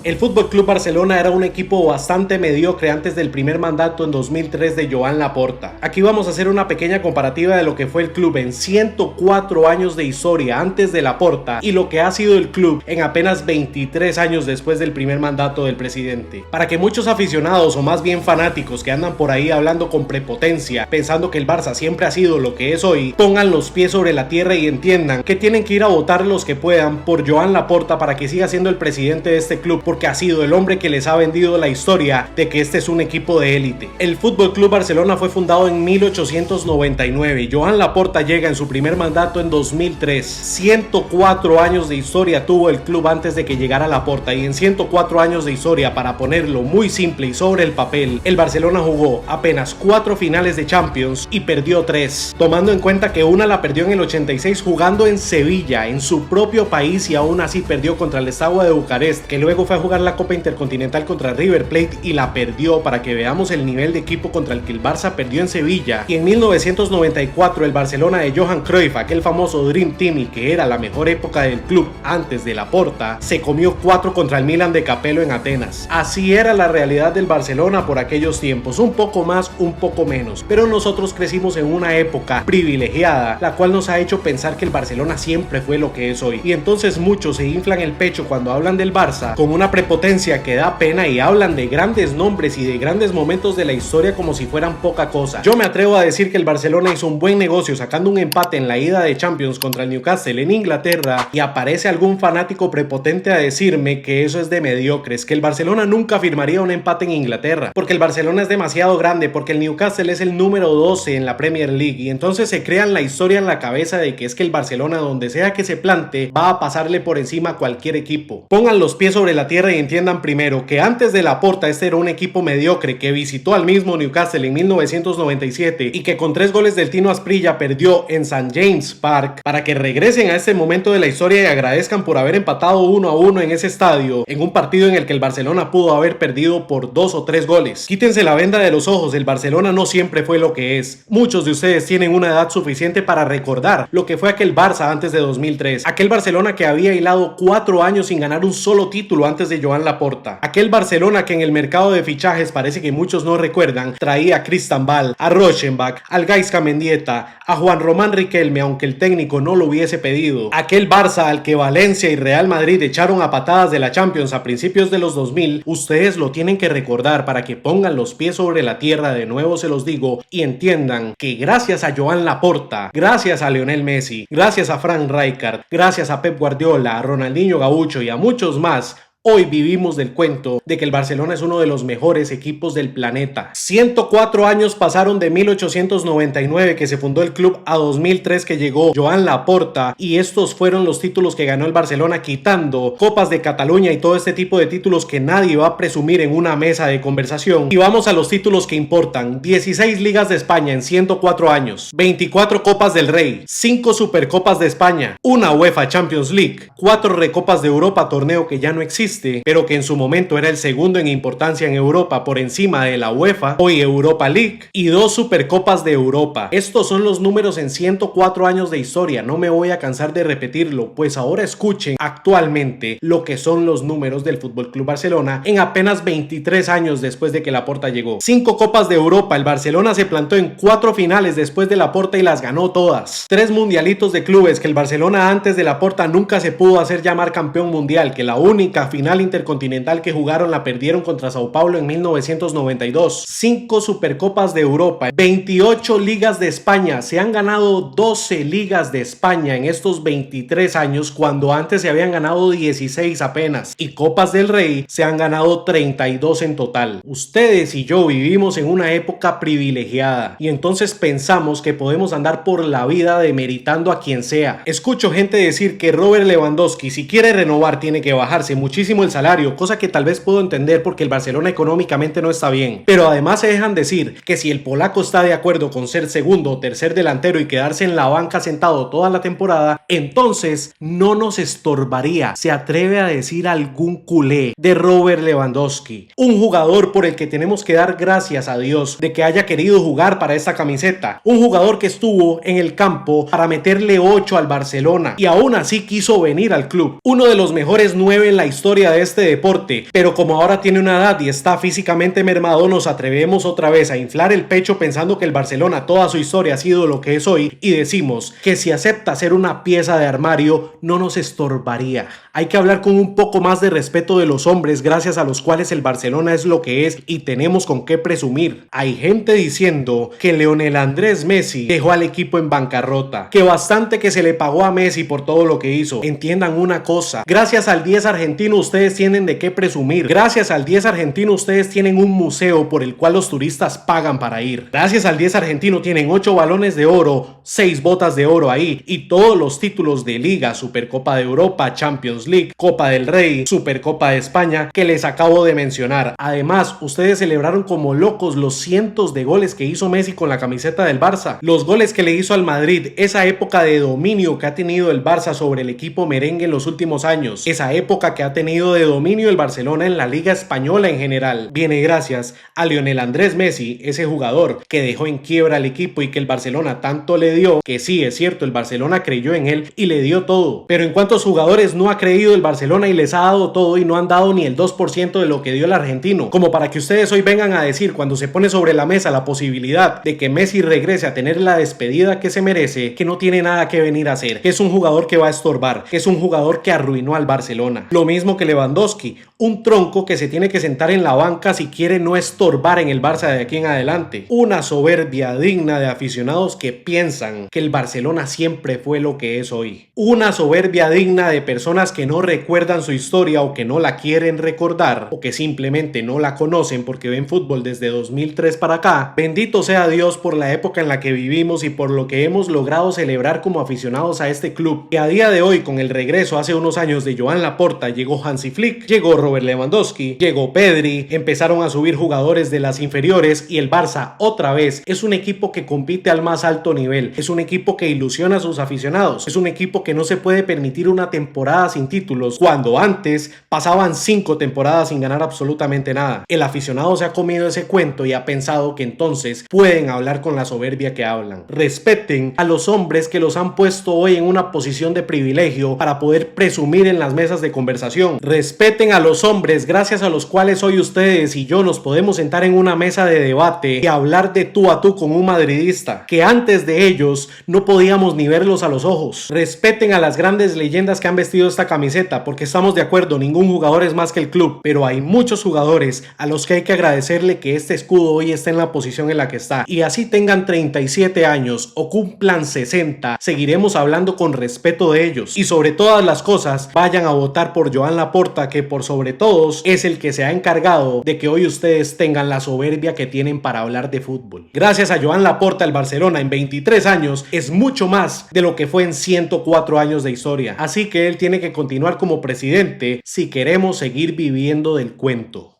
El Fútbol Club Barcelona era un equipo bastante mediocre antes del primer mandato en 2003 de Joan Laporta. Aquí vamos a hacer una pequeña comparativa de lo que fue el club en 104 años de historia antes de Laporta y lo que ha sido el club en apenas 23 años después del primer mandato del presidente. Para que muchos aficionados o más bien fanáticos que andan por ahí hablando con prepotencia, pensando que el Barça siempre ha sido lo que es hoy, pongan los pies sobre la tierra y entiendan que tienen que ir a votar los que puedan por Joan Laporta para que siga siendo el presidente de este club, porque ha sido el hombre que les ha vendido la historia de que este es un equipo de élite. El Fútbol Club Barcelona fue fundado en 1899. Joan Laporta llega en su primer mandato en 2003. 104 años de historia tuvo el club antes de que llegara Laporta, y en 104 años de historia, para ponerlo muy simple y sobre el papel, el Barcelona jugó apenas 4 finales de Champions y perdió 3, tomando en cuenta que una la perdió en el 86 jugando en Sevilla, en su propio país, y aún así perdió contra el Steaua de Bucarest, que luego fue a jugar la Copa Intercontinental contra River Plate y la perdió, para que veamos el nivel de equipo contra el que el Barça perdió en Sevilla. Y en 1994 el Barcelona de Johan Cruyff, aquel famoso Dream Team y que era la mejor época del club antes de Laporta, se comió 4 contra el Milan de Capello en Atenas. Así era la realidad del Barcelona por aquellos tiempos, un poco más, un poco menos, pero nosotros crecimos en una época privilegiada, la cual nos ha hecho pensar que el Barcelona siempre fue lo que es hoy, y entonces muchos se inflan el pecho cuando hablan del Barça con una prepotencia que da pena y hablan de grandes nombres y de grandes momentos de la historia como si fueran poca cosa. Yo me atrevo a decir que el Barcelona hizo un buen negocio sacando un empate en la ida de Champions contra el Newcastle en Inglaterra, y aparece algún fanático prepotente a decirme que eso es de mediocres, que el Barcelona nunca firmaría un empate en Inglaterra, porque el Barcelona es demasiado grande, porque el Newcastle es el número 12 en la Premier League, y entonces se crean la historia en la cabeza de que es que el Barcelona, donde sea que se plante, va a pasarle por encima a cualquier equipo. Pongan los pies sobre la tierra y entiendan primero que antes de Laporta este era un equipo mediocre que visitó al mismo Newcastle en 1997 y que con 3 goles del Tino Asprilla perdió en St. James Park, para que regresen a este momento de la historia y agradezcan por haber empatado 1-1 en ese estadio, en un partido en el que el Barcelona pudo haber perdido por 2 o 3 goles. Quítense la venda de los ojos, el Barcelona no siempre fue lo que es. Muchos de ustedes tienen una edad suficiente para recordar lo que fue aquel Barça antes de 2003, aquel Barcelona que había hilado 4 años sin ganar un solo título antes de Joan Laporta, aquel Barcelona que en el mercado de fichajes, parece que muchos no recuerdan, traía a Christian Ball, a Rochenbach, al Gaisca Mendieta, a Juan Román Riquelme, aunque el técnico no lo hubiese pedido. Aquel Barça al que Valencia y Real Madrid echaron a patadas de la Champions a principios de los 2000, ustedes lo tienen que recordar para que pongan los pies sobre la tierra, de nuevo se los digo, y entiendan que gracias a Joan Laporta, gracias a Lionel Messi, gracias a Frank Rijkaard, gracias a Pep Guardiola, a Ronaldinho Gaucho y a muchos más, hoy vivimos del cuento de que el Barcelona es uno de los mejores equipos del planeta. 104 años pasaron de 1899 que se fundó el club a 2003 que llegó Joan Laporta, y estos fueron los títulos que ganó el Barcelona, quitando Copas de Cataluña y todo este tipo de títulos que nadie va a presumir en una mesa de conversación. Y vamos a los títulos que importan: 16 Ligas de España en 104 años, 24 Copas del Rey, 5 Supercopas de España, una UEFA Champions League, 4 Recopas de Europa, torneo que ya no existe, pero que en su momento era el segundo en importancia en Europa por encima de la UEFA, hoy Europa League, y 2 Supercopas de Europa. Estos son los números en 104 años de historia, no me voy a cansar de repetirlo, pues ahora escuchen actualmente lo que son los números del Fútbol Club Barcelona en apenas 23 años después de que Laporta llegó. 5 Copas de Europa, el Barcelona se plantó en 4 finales después de Laporta y las ganó todas. 3 mundialitos de clubes, que el Barcelona antes de Laporta nunca se pudo hacer llamar campeón mundial, que la única final intercontinental que jugaron la perdieron contra Sao Paulo en 1992. 5 Supercopas de Europa, 28 Ligas de España, se han ganado 12 Ligas de España en estos 23 años, cuando antes se habían ganado 16 apenas, y Copas del Rey se han ganado 32 en total. Ustedes y yo vivimos en una época privilegiada, y entonces pensamos que podemos andar por la vida demeritando a quien sea. Escucho gente decir que Robert Lewandowski, si quiere renovar, tiene que bajarse muchísimo el salario, cosa que tal vez puedo entender porque el Barcelona económicamente no está bien, pero además se dejan decir que si el polaco está de acuerdo con ser segundo o tercer delantero y quedarse en la banca sentado toda la temporada, entonces no nos estorbaría, se atreve a decir algún culé, de Robert Lewandowski, un jugador por el que tenemos que dar gracias a Dios de que haya querido jugar para esta camiseta, un jugador que estuvo en el campo para meterle 8 al Barcelona y aún así quiso venir al club, uno de los mejores 9 en la historia historia de este deporte, pero como ahora tiene una edad y está físicamente mermado, nos atrevemos otra vez a inflar el pecho pensando que el Barcelona toda su historia ha sido lo que es hoy y decimos que si acepta ser una pieza de armario no nos estorbaría. Hay que hablar con un poco más de respeto de los hombres gracias a los cuales el Barcelona es lo que es y tenemos con qué presumir. Hay gente diciendo que Lionel Andrés Messi dejó al equipo en bancarrota, que bastante que se le pagó a Messi por todo lo que hizo. Entiendan una cosa, gracias al 10 argentino ustedes tienen de qué presumir. Gracias al 10 argentino ustedes tienen un museo por el cual los turistas pagan para ir. Gracias al 10 argentino tienen 8 balones de oro, 6 botas de oro ahí y todos los títulos de Liga, Supercopa de Europa, Champions League, Copa del Rey, Supercopa de España que les acabo de mencionar. Además, ustedes celebraron como locos los cientos de goles que hizo Messi con la camiseta del Barça, los goles que le hizo al Madrid, esa época de dominio que ha tenido el Barça sobre el equipo merengue en los últimos años, esa época que ha tenido de dominio el Barcelona en la Liga Española en general, viene gracias a Lionel Andrés Messi, ese jugador que dejó en quiebra al equipo y que el Barcelona tanto le dio, que sí, es cierto, el Barcelona creyó en él y le dio todo, pero ¿en cuántos jugadores no ha creído el Barcelona y les ha dado todo y no han dado ni el 2% de lo que dio el argentino? Como para que ustedes hoy vengan a decir, cuando se pone sobre la mesa la posibilidad de que Messi regrese a tener la despedida que se merece, que no tiene nada que venir a hacer, que es un jugador que va a estorbar, que es un jugador que arruinó al Barcelona. Lo mismo que Lewandowski, un tronco que se tiene que sentar en la banca si quiere no estorbar en el Barça de aquí en adelante. Una soberbia digna de aficionados que piensan que el Barcelona siempre fue lo que es hoy. Una soberbia digna de personas que no recuerdan su historia o que no la quieren recordar o que simplemente no la conocen porque ven fútbol desde 2003 para acá. Bendito sea Dios por la época en la que vivimos y por lo que hemos logrado celebrar como aficionados a este club, que a día de hoy, con el regreso hace unos años de Joan Laporta, llegó Hansi Flick, llegó Robert Lewandowski, llegó Pedri, empezaron a subir jugadores de las inferiores y el Barça otra vez es un equipo que compite al más alto nivel, es un equipo que ilusiona a sus aficionados, es un equipo que no se puede permitir una temporada sin títulos, cuando antes pasaban 5 temporadas sin ganar absolutamente nada. El aficionado se ha comido ese cuento y ha pensado que entonces pueden hablar con la soberbia que hablan. Respeten a los hombres que los han puesto hoy en una posición de privilegio para poder presumir en las mesas de conversación. Respeten a los hombres gracias a los cuales hoy ustedes y yo nos podemos sentar en una mesa de debate y hablar de tú a tú con un madridista, que antes de ellos no podíamos ni verlos a los ojos. Respeten a las grandes leyendas que han vestido esta camiseta, porque estamos de acuerdo, ningún jugador es más que el club, pero hay muchos jugadores a los que hay que agradecerle que este escudo hoy esté en la posición en la que está, y así tengan 37 años o cumplan 60, seguiremos hablando con respeto de ellos. Y sobre todas las cosas, vayan a votar por Joan Laporta, que por sobre todos es el que se ha encargado de que hoy ustedes tengan la soberbia que tienen para hablar de fútbol. Gracias a Joan Laporta, el Barcelona en 23 años es mucho más de lo que fue en 104 años de historia, así que él tiene que continuar como presidente si queremos seguir viviendo del cuento.